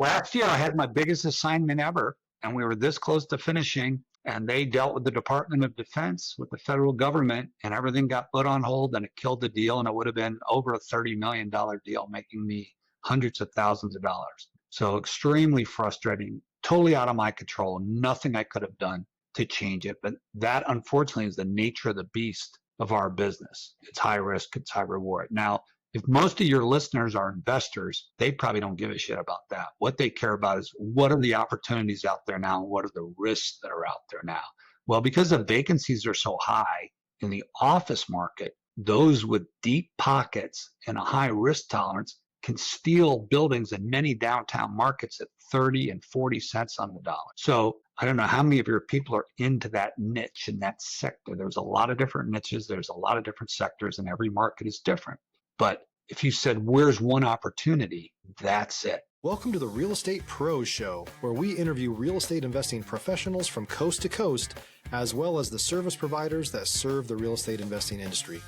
Last year, I had my biggest assignment ever, and we were this close to finishing. And they dealt with the Department of Defense, with the federal government, and everything got put on hold, and it killed the deal. And it would have been over a $30 million deal, making me hundreds of thousands of dollars. So extremely frustrating, totally out of my control. Nothing I could have done to change it. But that, unfortunately, is the nature of the beast of our business. It's high risk, it's high reward. Now, if most of your listeners are investors, they probably don't give a shit about that. What they care about is what are the opportunities out there now? And what are the risks that are out there now? Well, because the vacancies are so high in the office market, those with deep pockets and a high risk tolerance can steal buildings in many downtown markets at 30 and 40 cents on the dollar. So I don't know how many of your people are into that niche in that sector. There's a lot of different niches. There's a lot of different sectors, and every market is different. But if you said, where's one opportunity, that's it. Welcome to the Real Estate Pros Show, where we interview real estate investing professionals from coast to coast, as well as the service providers that serve the real estate investing industry.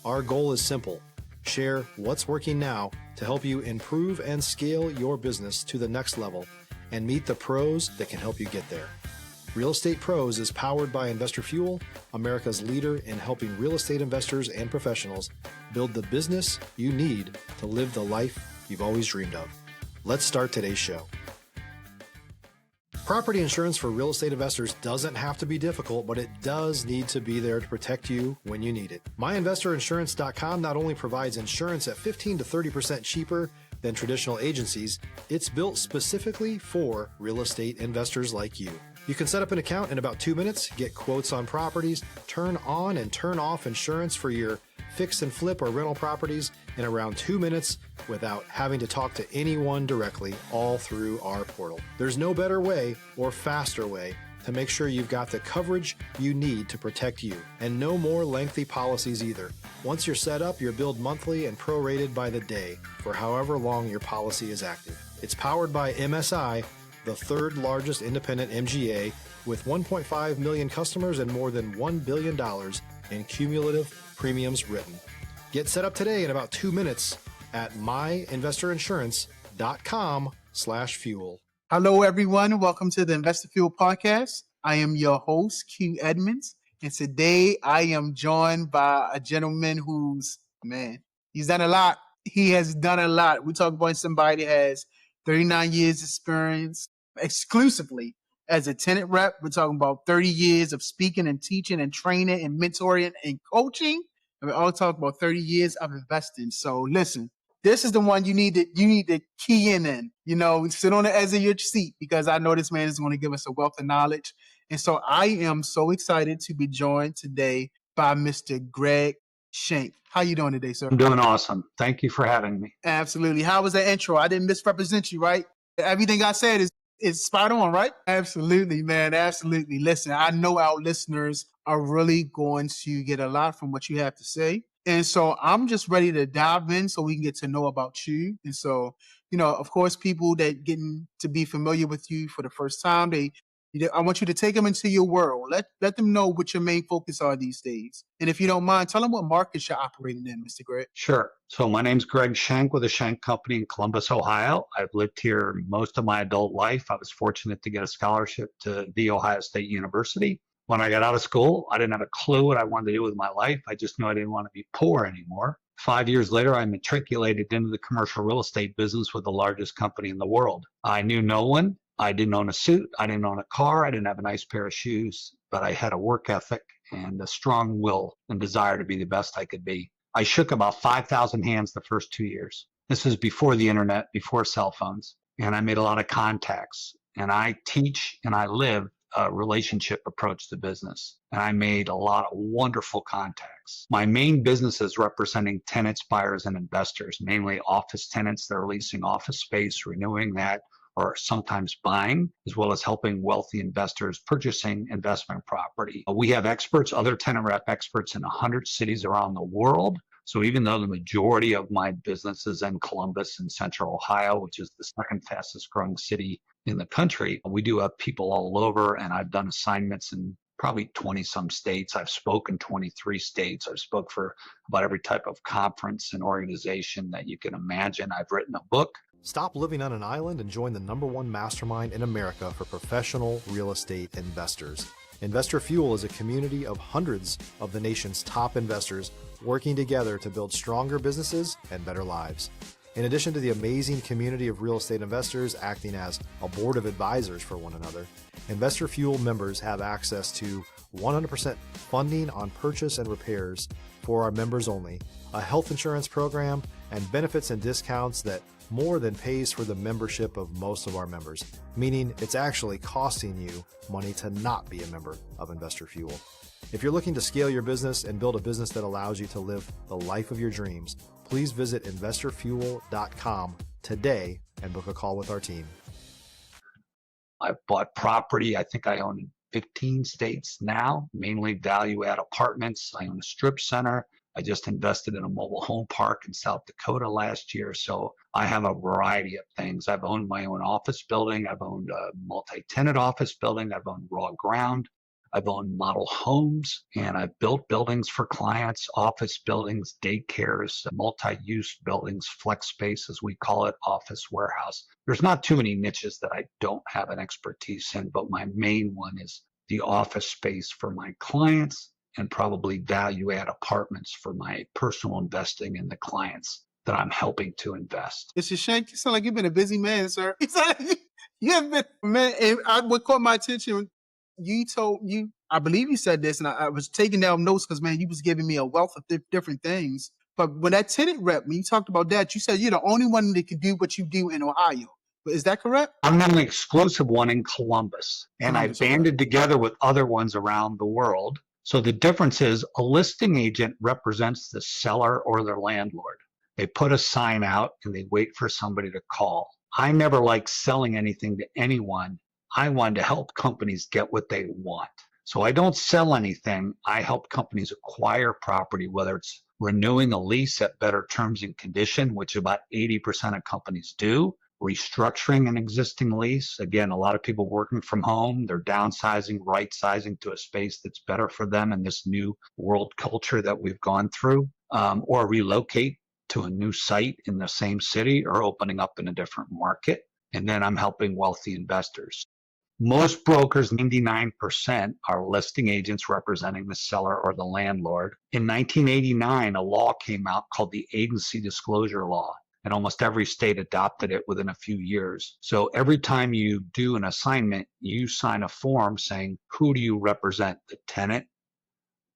Our goal is simple: share what's working now to help you improve and scale your business to the next level and meet the pros that can help you get there. Real Estate Pros is powered by Investor Fuel, America's leader in helping real estate investors and professionals build the business you need to live the life you've always dreamed of. Let's start today's show. Property insurance for real estate investors doesn't have to be difficult, but it does need to be there to protect you when you need it. MyInvestorInsurance.com not only provides insurance at 15 to 30% cheaper than traditional agencies, it's built specifically for real estate investors like you. You can set up an account in about 2 minutes, get quotes on properties, turn on and turn off insurance for your fix and flip or rental properties in around 2 minutes without having to talk to anyone directly, all through our portal. There's no better way or faster way to make sure you've got the coverage you need to protect you, and no more lengthy policies either. Once you're set up, you're billed monthly and prorated by the day for however long your policy is active. It's powered by MSI, the third largest independent MGA, with 1.5 million customers and more than $1 billion in cumulative premiums written. Get set up today in about 2 minutes at myinvestorinsurance.com/fuel. Hello, everyone. Welcome to the Investor Fuel Podcast. I am your host, Q Edmonds, and today I am joined by a gentleman who's, he's done a lot. He has done a lot. We talk about somebody that has 39 years experience exclusively as a tenant rep. We're talking about 30 years of speaking and teaching and training and mentoring and coaching. And we all talk about 30 years of investing. So listen, this is the one you need to key in. Sit on the edge of your seat, because I know this man is going to give us a wealth of knowledge. And so I am so excited to be joined today by Mr. Greg Schenk. How you doing today, sir? I'm doing awesome. Thank you for having me. Absolutely. How was that intro? I didn't misrepresent you, right? Everything I said is spot on, right? Absolutely, man. Absolutely. Listen, I know our listeners are really going to get a lot from what you have to say. And so I'm just ready to dive in so we can get to know about you. And so, of course, people that getting to be familiar with you for the first time, I want you to take them into your world. Let them know what your main focus are these days. And if you don't mind, tell them what markets you're operating in, Mr. Greg. Sure. So my name's Greg Schenk with the Schenk Company in Columbus, Ohio. I've lived here most of my adult life. I was fortunate to get a scholarship to The Ohio State University. When I got out of school, I didn't have a clue what I wanted to do with my life. I just knew I didn't want to be poor anymore. 5 years later, I matriculated into the commercial real estate business with the largest company in the world. I knew no one. I didn't own a suit. I didn't own a car. I didn't have a nice pair of shoes, but I had a work ethic and a strong will and desire to be the best I could be. I shook about 5,000 hands the first 2 years. This was before the internet, before cell phones, and I made a lot of contacts. And I teach and I live a relationship approach to business. And I made a lot of wonderful contacts. My main business is representing tenants, buyers, and investors, mainly office tenants that are leasing office space, renewing that, or sometimes buying, as well as helping wealthy investors purchasing investment property. We have experts, other tenant rep experts in 100 cities around the world. So even though the majority of my business is in Columbus and Central Ohio, which is the second fastest growing city in the country, we do have people all over, and I've done assignments in probably 20 some states. I've spoken 23 states. I've spoke for about every type of conference and organization that you can imagine. I've written a book Stop living on an island and join the #1 mastermind in America for professional real estate investors. Investor Fuel is a community of hundreds of the nation's top investors working together to build stronger businesses and better lives. In addition to the amazing community of real estate investors acting as a board of advisors for one another, Investor Fuel members have access to 100% funding on purchase and repairs for our members only, a health insurance program, and benefits and discounts that more than pays for the membership of most of our members, meaning it's actually costing you money to not be a member of Investor Fuel. If you're looking to scale your business and build a business that allows you to live the life of your dreams, please visit investorfuel.com today and book a call with our team. I've bought property. I think I own in 15 states now, mainly value add apartments. I own a strip center. I just invested in a mobile home park in South Dakota last year. So I have a variety of things. I've owned my own office building. I've owned a multi-tenant office building. I've owned raw ground. I've owned model homes, and I've built buildings for clients, office buildings, daycares, multi-use buildings, flex space, as we call it, office warehouse. There's not too many niches that I don't have an expertise in, but my main one is the office space for my clients and probably value add apartments for my personal investing in the clients that I'm helping to invest. Mr. Schenk, you sound like you've been a busy man, sir. You sound like you have been, man, and what caught my attention, I believe you said this, and I was taking down notes because, man, you was giving me a wealth of different things. But when that tenant rep, when you talked about that, you said you're the only one that can do what you do in Ohio. But is that correct? I'm not an exclusive one in Columbus, and I Columbus, okay. banded together with other ones around the world. So the difference is a listing agent represents the seller or their landlord. They put a sign out and they wait for somebody to call. I never liked selling anything to anyone. I wanted to help companies get what they want. So I don't sell anything. I help companies acquire property, whether it's renewing a lease at better terms and condition, which about 80% of companies do, restructuring an existing lease. Again, a lot of people working from home, they're downsizing, right sizing to a space that's better for them in this new world culture that we've gone through, or relocate to a new site in the same city or opening up in a different market. And then I'm helping wealthy investors. Most brokers, 99%, are listing agents representing the seller or the landlord. In 1989, a law came out called the Agency Disclosure Law, and almost every state adopted it within a few years. So every time you do an assignment, you sign a form saying, who do you represent, the tenant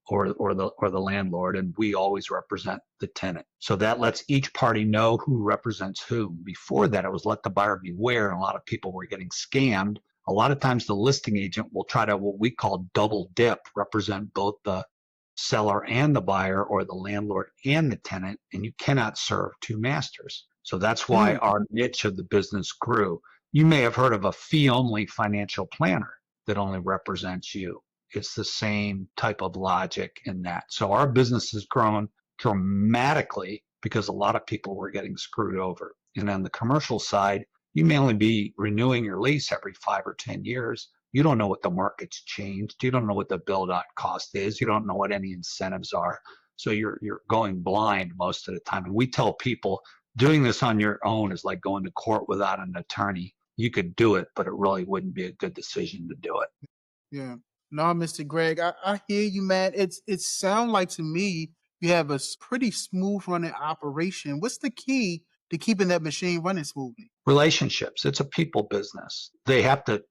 or the landlord? And we always represent the tenant. So that lets each party know who represents who. Before that, it was let the buyer beware, and a lot of people were getting scammed. A lot of times the listing agent will try to, what we call double dip, represent both the seller and the buyer, or the landlord and the tenant, and you cannot serve two masters. So that's why our niche of the business grew. You may have heard of a fee-only financial planner that only represents you. It's the same type of logic in that. So our business has grown dramatically because a lot of people were getting screwed over. And on the commercial side, you may only be renewing your lease every 5 or 10 years. You don't know what the market's changed. You don't know what the build-out cost is. You don't know what any incentives are. So you're going blind most of the time. And we tell people doing this on your own is like going to court without an attorney. You could do it, but it really wouldn't be a good decision to do it. Yeah. No, Mr. Greg, I hear you, man. It sounds like to me you have a pretty smooth running operation. What's the key to keeping that machine running smoothly? Relationships. It's a people business. They have to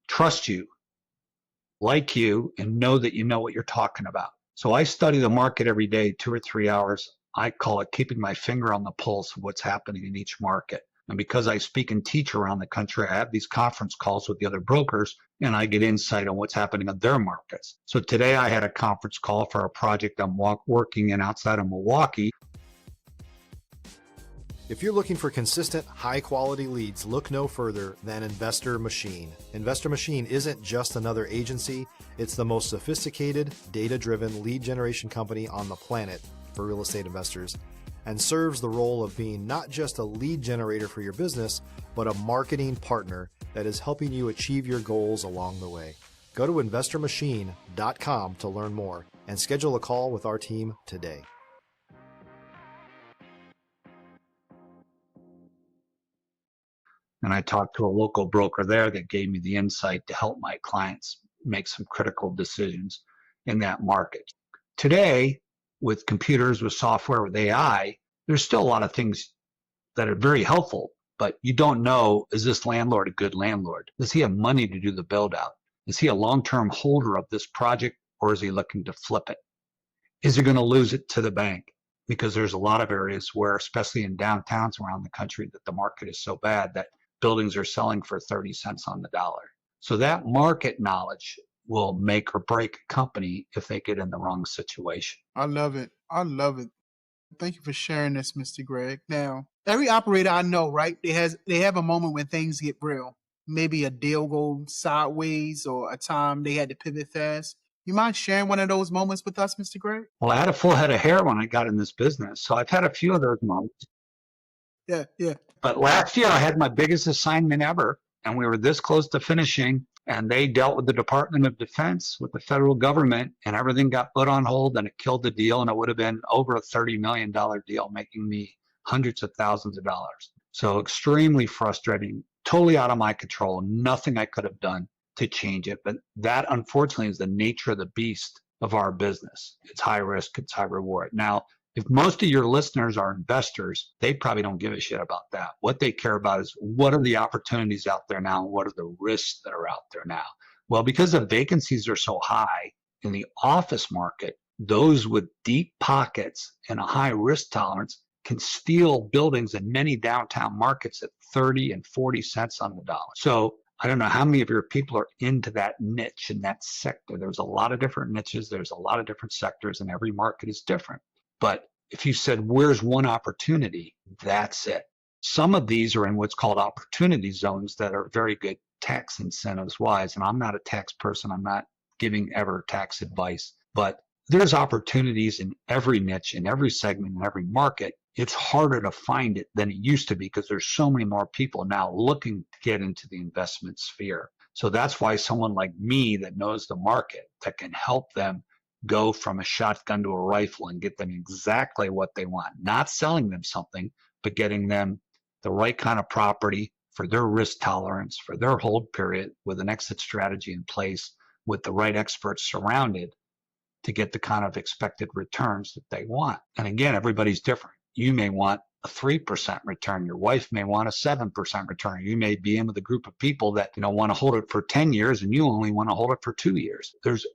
trust you, like you, and know that you know what you're talking about. So I study the market every day, 2 or 3 hours. I call it keeping my finger on the pulse of what's happening in each market. And because I speak and teach around the country, I have these conference calls with the other brokers, and I get insight on what's happening in their markets. So today I had a conference call for a project I'm working in outside of Milwaukee. If you're looking for consistent, high-quality leads, look no further than Investor Machine. Investor Machine isn't just another agency. It's the most sophisticated, data-driven lead generation company on the planet for real estate investors, and serves the role of being not just a lead generator for your business, but a marketing partner that is helping you achieve your goals along the way. Go to investormachine.com to learn more and schedule a call with our team today. And I talked to a local broker there that gave me the insight to help my clients make some critical decisions in that market. Today, with computers, with software, with AI, there's still a lot of things that are very helpful, but you don't know, is this landlord a good landlord? Does he have money to do the build out? Is he a long-term holder of this project, or is he looking to flip it? Is he going to lose it to the bank? Because there's a lot of areas where, especially in downtowns around the country, that the market is so bad that buildings are selling for 30 cents on the dollar. So that market knowledge will make or break a company if they get in the wrong situation. I love it. I love it. Thank you for sharing this, Mr. Greg. Now, every operator I know, right, they have a moment when things get real. Maybe a deal goes sideways or a time they had to pivot fast. You mind sharing one of those moments with us, Mr. Greg? Well, I had a full head of hair when I got in this business, so I've had a few of those moments. Yeah. But last year I had my biggest assignment ever, and we were this close to finishing, and they dealt with the Department of Defense, with the federal government, and everything got put on hold, and it killed the deal, and it would have been over a $30 million deal, making me hundreds of thousands of dollars. So extremely frustrating, totally out of my control, nothing I could have done to change it. But that, unfortunately, is the nature of the beast of our business. It's high risk, it's high reward. Now, if most of your listeners are investors, they probably don't give a shit about that. What they care about is, what are the opportunities out there now? And what are the risks that are out there now? Well, because the vacancies are so high in the office market, those with deep pockets and a high risk tolerance can steal buildings in many downtown markets at 30 and 40 cents on the dollar. So I don't know how many of your people are into that niche in that sector. There's a lot of different niches. There's a lot of different sectors, and every market is different. But if you said, where's one opportunity? That's it. Some of these are in what's called opportunity zones that are very good tax incentives wise. And I'm not a tax person. I'm not giving ever tax advice, but there's opportunities in every niche, in every segment, in every market. It's harder to find it than it used to be because there's so many more people now looking to get into the investment sphere. So that's why someone like me that knows the market, that can help them go from a shotgun to a rifle and get them exactly what they want, not selling them something, but getting them the right kind of property for their risk tolerance, for their hold period, with an exit strategy in place, with the right experts surrounded to get the kind of expected returns that they want. And again, everybody's different. You may want a 3% return. Your wife may want a 7% return. You may be in with a group of people that want to hold it for 10 years and you only want to hold it for 2 years. There's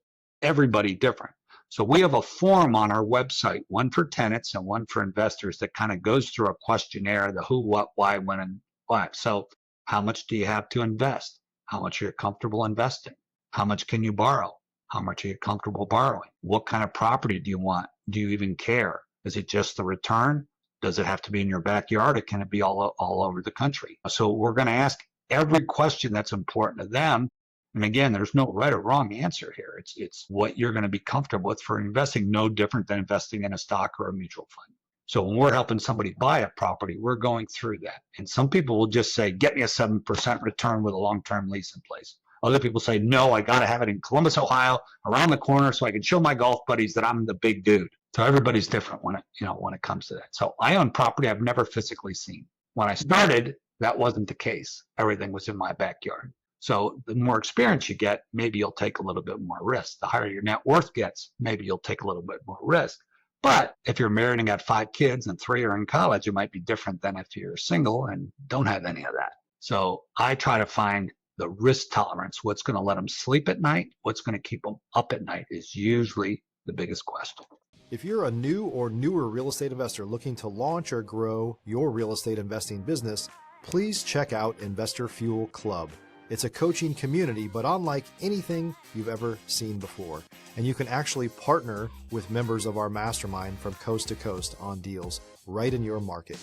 everybody different. So we have a form on our website, one for tenants and one for investors, that kind of goes through a questionnaire, the who, what, why, when, and why. So how much do you have to invest? How much are you comfortable investing? How much can you borrow? How much are you comfortable borrowing? What kind of property do you want? Do you even care? Is it just the return? Does it have to be in your backyard, or can it be all over the country? So we're going to ask every question that's important to them. And again, there's no right or wrong answer here. It's what you're going to be comfortable with for investing, no different than investing in a stock or a mutual fund. So when we're helping somebody buy a property, we're going through that. And some people will just say, get me a 7% return with a long-term lease in place. Other people say, no, I got to have it in Columbus, Ohio, around the corner, so I can show my golf buddies that I'm the big dude. So everybody's different when it comes to that. So I own property I've never physically seen. When I started, that wasn't the case. Everything was in my backyard. So the more experience you get, maybe you'll take a little bit more risk. The higher your net worth gets, maybe you'll take a little bit more risk. But if you're married and got 5 kids and 3 are in college, it might be different than if you're single and don't have any of that. So I try to find the risk tolerance. What's going to let them sleep at night? What's going to keep them up at night is usually the biggest question. If you're a new or newer real estate investor looking to launch or grow your real estate investing business, please check out Investor Fuel Club. It's a coaching community, but unlike anything you've ever seen before. And you can actually partner with members of our mastermind from coast to coast on deals right in your market.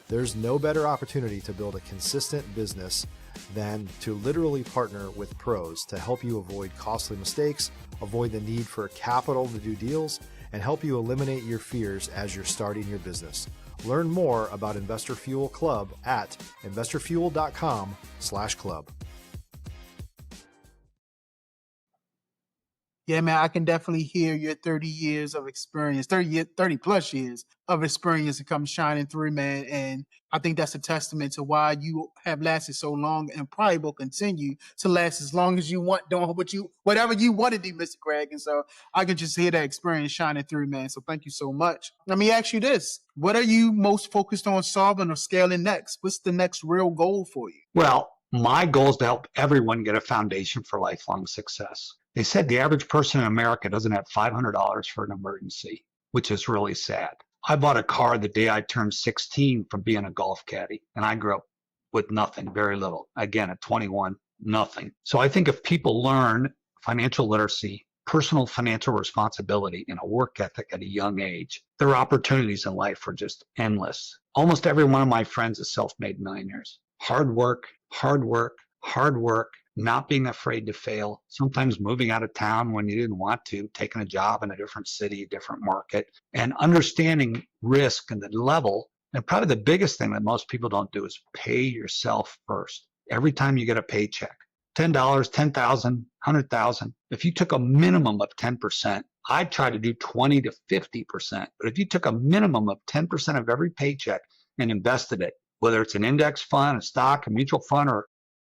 There's no better opportunity to build a consistent business than to literally partner with pros to help you avoid costly mistakes, avoid the need for capital to do deals, and help you eliminate your fears as you're starting your business. Learn more about Investor Fuel Club at investorfuel.com/club. Yeah, man, I can definitely hear your 30 years of experience, 30 plus years of experience to come shining through, man. And I think that's a testament to why you have lasted so long and probably will continue to last as long as you want, doing whatever you want to do, Mr. Greg. And so I can just hear that experience shining through, man. So thank you so much. Let me ask you this. What are you most focused on solving or scaling next? What's the next real goal for you? Well, my goal is to help everyone get a foundation for lifelong success. They said the average person in America doesn't have $500 for an emergency, which is really sad. I bought a car the day I turned 16 from being a golf caddy, and I grew up with nothing, very little. Again, at 21, nothing. So I think if people learn financial literacy, personal financial responsibility, and a work ethic at a young age, their opportunities in life are just endless. Almost every one of my friends is self-made millionaires. Hard work, hard work, hard work, not being afraid to fail, sometimes moving out of town when you didn't want to, taking a job in a different city, a different market, and understanding risk and the level. And probably the biggest thing that most people don't do is pay yourself first. Every time you get a paycheck, $10, 10,000, 100,000. If you took a minimum of 10%, I'd try to do 20 to 50%. But if you took a minimum of 10% of every paycheck and invested it, whether it's an index fund, a stock, a mutual fund, or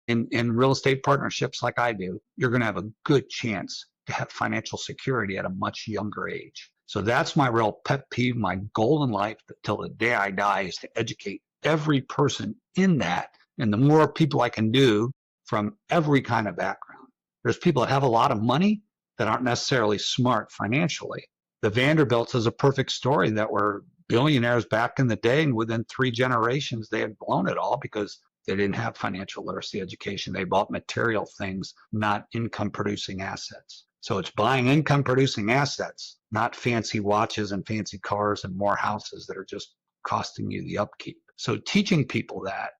in real estate partnerships like I do, you're going to have a good chance to have financial security at a much younger age. So that's my real pet peeve, my goal in life till the day I die is to educate every person in that. And the more people I can do from every kind of background. There's people that have a lot of money that aren't necessarily smart financially. The Vanderbilts is a perfect story that were billionaires back in the day, and within 3 generations, they had blown it all because they didn't have financial literacy education. They bought material things, not income-producing assets. So it's buying income-producing assets, not fancy watches and fancy cars and more houses that are just costing you the upkeep. So teaching people that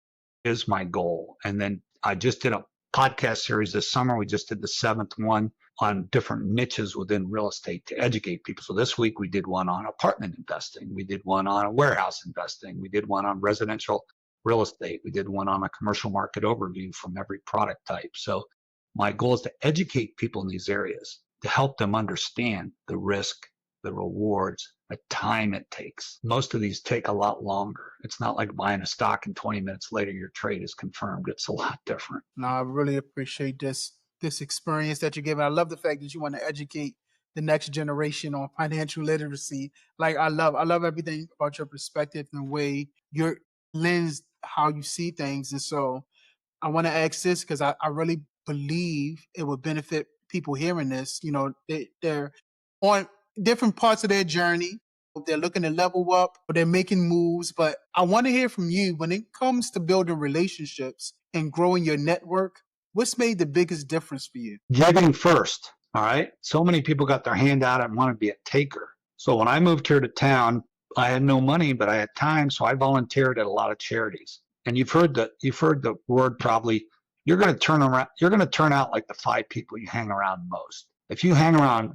is my goal. And then I just did a podcast series this summer. We just did the 7th one on different niches within real estate to educate people. So this week we did one on apartment investing. We did one on warehouse investing. We did one on residential real estate. We did one on a commercial market overview from every product type. So my goal is to educate people in these areas to help them understand the risk, the rewards, the time it takes. Most of these take a lot longer. It's not like buying a stock and 20 minutes later your trade is confirmed. It's a lot different. No, I really appreciate this experience that you're giving. I love the fact that you want to educate the next generation on financial literacy. Like I love everything about your perspective and the way your lens, how you see things. And so I want to ask this because I really believe it would benefit people hearing this. You know, they're on different parts of their journey. They're looking to level up or they're making moves. But I want to hear from you when it comes to building relationships and growing your network. What's made the biggest difference for you? Giving first. All right. So many people got their hand out and want to be a taker. So when I moved here to town, I had no money, but I had time. So I volunteered at a lot of charities. And you've heard the word probably, you're going to turn out like the 5 people you hang around most. If you hang around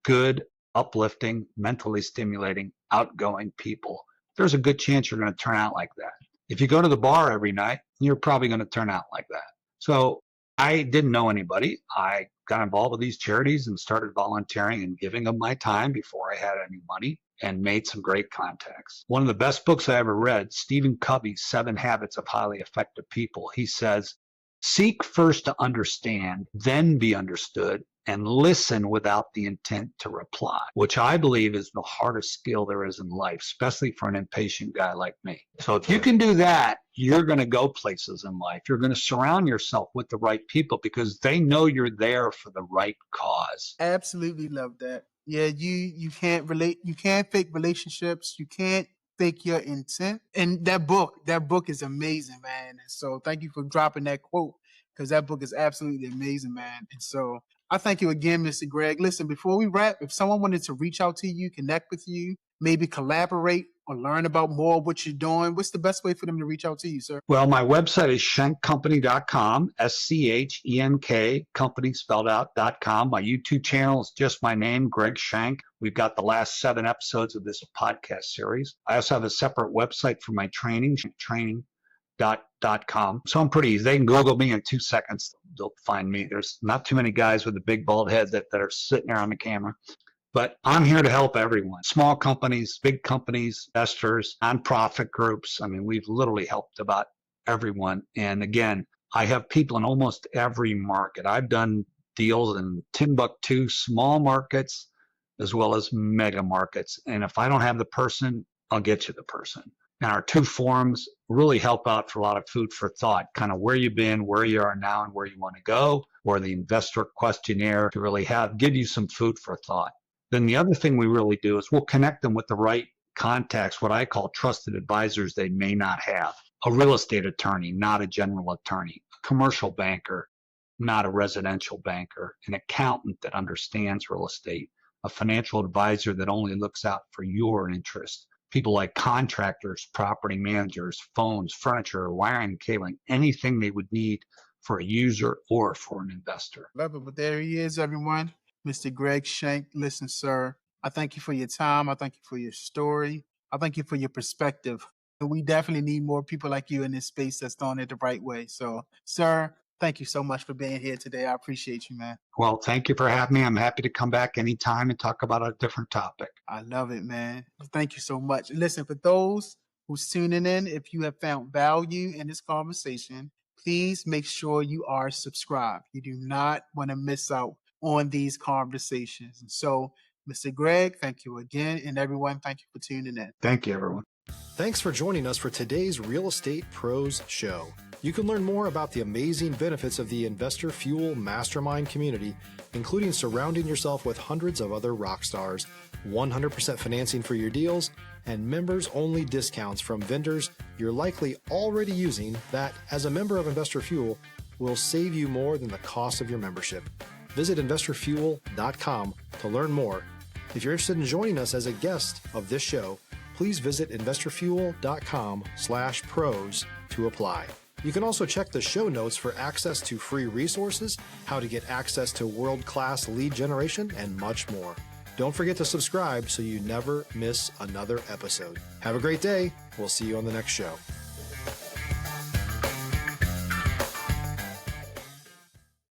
good, uplifting, mentally stimulating, outgoing people, there's a good chance you're going to turn out like that. If you go to the bar every night, you're probably going to turn out like that. So I didn't know anybody. I got involved with these charities and started volunteering and giving them my time before I had any money and made some great contacts. One of the best books I ever read, Stephen Covey's 7 Habits of Highly Effective People. He says, seek first to understand, then be understood, and listen without the intent to reply, which I believe is the hardest skill there is in life, especially for an impatient guy like me. So if you can do that, you're going to go places in life. You're going to surround yourself with the right people because they know you're there for the right cause. Absolutely love that. Yeah, you can't fake relationships. You can't fake your intent. And that book is amazing, man. And so thank you for dropping that quote because that book is absolutely amazing, man. And so I thank you again, Mr. Greg. Listen, before we wrap, if someone wanted to reach out to you, connect with you, maybe collaborate or learn about more of what you're doing, what's the best way for them to reach out to you, sir? Well, my website is schenkcompany.com, SCHENK, company spelled out.com. My YouTube channel is just my name, Greg Schenk. We've got the last 7 episodes of this podcast series. I also have a separate website for my training, training.com. So I'm pretty easy. They can Google me in 2 seconds. they'll find me. There's not too many guys with a big bald head that are sitting there on the camera. But I'm here to help everyone. Small companies, big companies, investors, nonprofit groups. I mean, we've literally helped about everyone. And again, I have people in almost every market. I've done deals in Timbuktu, small markets, as well as mega markets. And if I don't have the person, I'll get you the person. And our 2 forums really help out for a lot of food for thought, kind of where you've been, where you are now, and where you want to go, or the investor questionnaire to really give you some food for thought. Then the other thing we really do is we'll connect them with the right contacts, what I call trusted advisors they may not have. A real estate attorney, not a general attorney, a commercial banker, not a residential banker, an accountant that understands real estate, a financial advisor that only looks out for your interest. People like contractors, property managers, phones, furniture, wiring, cabling, anything they would need for a user or for an investor. Love it. But there he is, everyone. Mr. Greg Schenk. Listen, sir, I thank you for your time. I thank you for your story. I thank you for your perspective. And we definitely need more people like you in this space that's doing it the right way. So, sir, thank you so much for being here today. I appreciate you, man. Well, thank you for having me. I'm happy to come back anytime and talk about a different topic. I love it, man. Thank you so much. Listen, for those who's tuning in, if you have found value in this conversation, please make sure you are subscribed. You do not want to miss out on these conversations. And so, Mr. Greg, thank you again. And everyone, thank you for tuning in. Thank you, everyone. Thanks for joining us for today's Real Estate Pros Show. You can learn more about the amazing benefits of the Investor Fuel Mastermind community, including surrounding yourself with hundreds of other rock stars, 100% financing for your deals, and members-only discounts from vendors you're likely already using that, as a member of Investor Fuel, will save you more than the cost of your membership. Visit investorfuel.com to learn more. If you're interested in joining us as a guest of this show, please visit investorfuel.com/pros to apply. You can also check the show notes for access to free resources, how to get access to world-class lead generation, and much more. Don't forget to subscribe so you never miss another episode. Have a great day. We'll see you on the next show.